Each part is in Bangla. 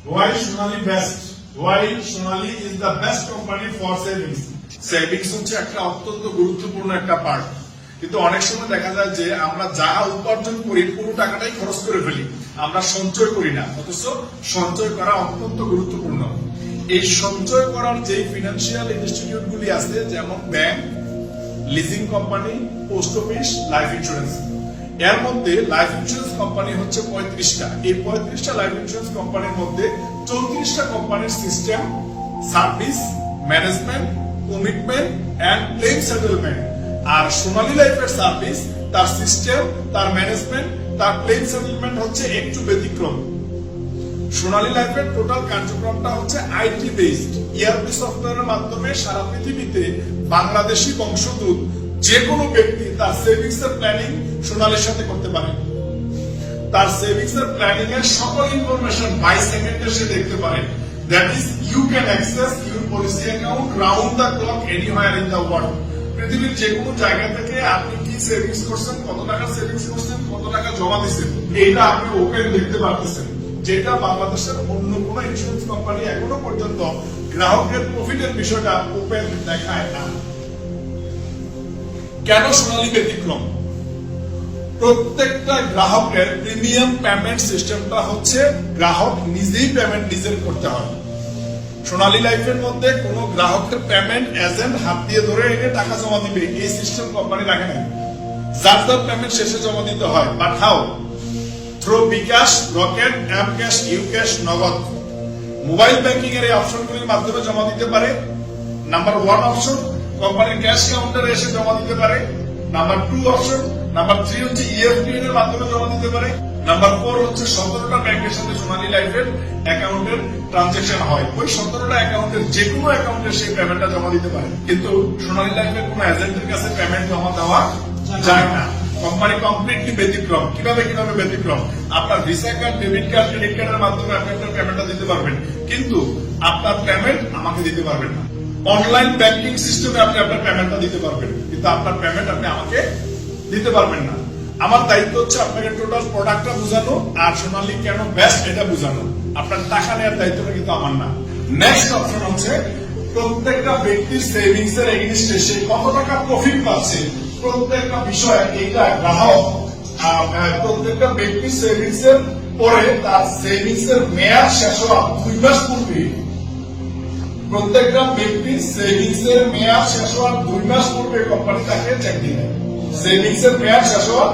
Why Sonali best? Why Sonali is the best company for savings? Savings হচ্ছে একটা অত্যন্ত গুরুত্বপূর্ণ একটা পার্ট, কিন্তু অনেক সময় দেখা যায় যে আমরা যা উপার্জন করি পুরো টাকাটাই খরচ করে ফেলি, আমরা সঞ্চয় করি না। অথচ সঞ্চয় করা অত্যন্ত গুরুত্বপূর্ণ। এই সঞ্চয় করার যে ফিনান্সিয়াল ইনস্টিটিউট গুলি আছে, যেমন bank, leasing company, post office, life insurance, এর মধ্যে লাইফ ইন্স্যুরেন্স কোম্পানি হচ্ছে 35টা। এই 35টা লাইফ ইন্স্যুরেন্স কোম্পানির মধ্যে 34টা কোম্পানির system, service, management, commitment and claim settlement. আর সোনালী লাইফের সার্ভিস, তার সিস্টেম, তার ম্যানেজমেন্ট, তার ক্লেম সেটেলমেন্ট হচ্ছে একটু ব্যতিক্রম। সোনালী লাইফের টোটাল কার্যক্রমটা হচ্ছে আইটি বেসড। ইআরপি সফটওয়্যারের মাধ্যমে সারা পৃথিবীতে বাংলাদেশি বংশোদ্ভূত যে কোনো ব্যক্তি তার সেভিংস এর প্ল্যানিং সোনালীর সাথে করতে পারে। তার সেভিংস এর প্ল্যানিং এর সকল ইনফরমেশন বাই সেকেন্ডে সে দেখতে পারে। That is you can access your policy account round the clock anywhere in the world. পৃথিবীর যে কোনো জায়গা থেকে আপনি কি সেভিংস করছেন, কত টাকা সেভিংস করছেন, কত টাকা জমা দিচ্ছেন, এইটা আপনি ওপেন দেখতে পারতেছেন, যেটা বাংলাদেশের অন্য কোন ইন্স্যুরেন্স কোম্পানি এখনো পর্যন্ত গ্রাহকের প্রফিটের বিষয়টা ওপেন দেখায় না। কেন সোনালী ব্যতিক্রম? প্রত্যেকটা গ্রাহকের প্রিমিয়াম পেমেন্ট সিস্টেমটা হচ্ছে গ্রাহক নিজেই পেমেন্ট নিজের করতে হয়। সোনালী লাইফের মধ্যে কোন গ্রাহকের পেমেন্ট এজেন্ট হাত দিয়ে ধরে এনে টাকা জমা দিবে এই সিস্টেম কোম্পানি রাখে না। যার যার পেমেন্ট শেষে জমা দিতে হয়। But how? Through bKash, Rocket, M cash, U cash, Nagad. Mobile banking এর এই অপশনগুলির মাধ্যমে জমা দিতে পারে। নাম্বার 1 অপশন, কোম্পানির ক্যাশ কাউন্টারে এসে জমা দিতে পারে। Number 2 option. নাম্বার 3 হচ্ছে ইএফটি এর মাধ্যমে জমা দিতে পারে। নাম্বার 4 হচ্ছে 17টা ব্যাংকের সাথে সোনালী লাইফের অ্যাকাউন্টের ট্রানজাকশন হয়। ওই 17টা অ্যাকাউন্টের যে কোনো অ্যাকাউন্টে সেই পেমেন্টটা জমা দিতে পারে। কিন্তু সোনালী লাইফের কোনো এজেন্টের কাছে পেমেন্ট জমা দেওয়া যায় না। কোম্পানি কমপ্লিটলি ব্যতিক্রম। কিভাবে ব্যতিক্রম? আপনার visa card, debit card, credit কার্ডের মাধ্যমে আপনি আপনার পেমেন্টটা দিতে পারবেন, কিন্তু আপনার পেমেন্ট আমাকে দিতে পারবেন না। অনলাইন ব্যাংকিং সিস্টেমে আপনি আপনার পেমেন্টটা দিতে পারবেন, কিন্তু আপনার পেমেন্ট আপনি আমাকে দিতে পারবেন না। আমার দায়িত্ব হচ্ছে আপনাকে টোটাল প্রোডাক্টটা বোঝানো আর সোনালী কেন বেস্ট এটা বোঝানো। আপনার টাকা নেওয়ার দায়িত্বটা কিন্তু আমার না। নেক্সট অপশন হচ্ছে প্রত্যেকটা ব্যক্তির সেভিংস এর এগেইনস্টে সে কত টাকা প্রফিট পাচ্ছে, প্রত্যেকটা বিষয় এইটা গ্রাহক প্রত্যেকটা ব্যক্তির সেভিংস এর পরে তার সেভিংস এর মেয়াদ শেষ হওয়া 2 মাস পূর্বে, প্রত্যেকটা ব্যক্তির সেভিংস এর মেয়াদ শেষ হওয়ার 2 মাস পূর্বে কোম্পানি তাকে চেক দিবে। সেভিংস এর মেয়াদ শেষ হওয়ার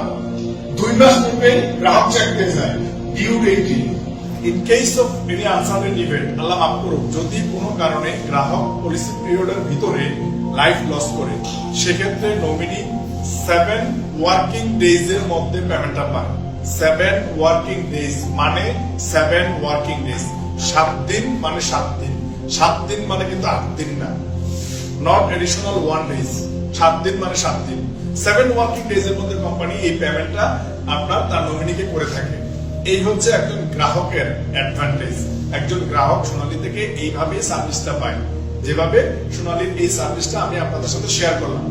2 মাস পূর্বে গ্রাহক চেক দিয়ে যায়। Due date in case of any uncertain event, আল্লাহ মাফ করুক, যদি কোনো কারণে গ্রাহক পলিসি পিরিয়ডের ভিতরে লাইফ লস করে, সেক্ষেত্রে নমিনি 7 ওয়ার্কিং ডেজ এর মধ্যে পেমেন্টটা পায়। 7 ওয়ার্কিং ডেজ মানে 7 ওয়ার্কিং ডেজ, 7 দিন মানে 7 দিন, 7 দিন মানে কিন্তু 8 দিন না, নট এডিশনাল 1 ডেজ। 7 দিন মানে 7 দিন। 7 ওয়ার্কিং ডেজ এর মধ্যে কোম্পানি এই পেমেন্টটা আপনার তার নমিনিকে করে থাকে। এই হচ্ছে একজন গ্রাহকের অ্যাডভান্টেজ। একজন গ্রাহক সোনালী থেকে এইভাবে সার্ভিসটা পায়, যেভাবে সোনালীর এই সার্ভিসটা আমি আপনাদের সাথে শেয়ার করলাম।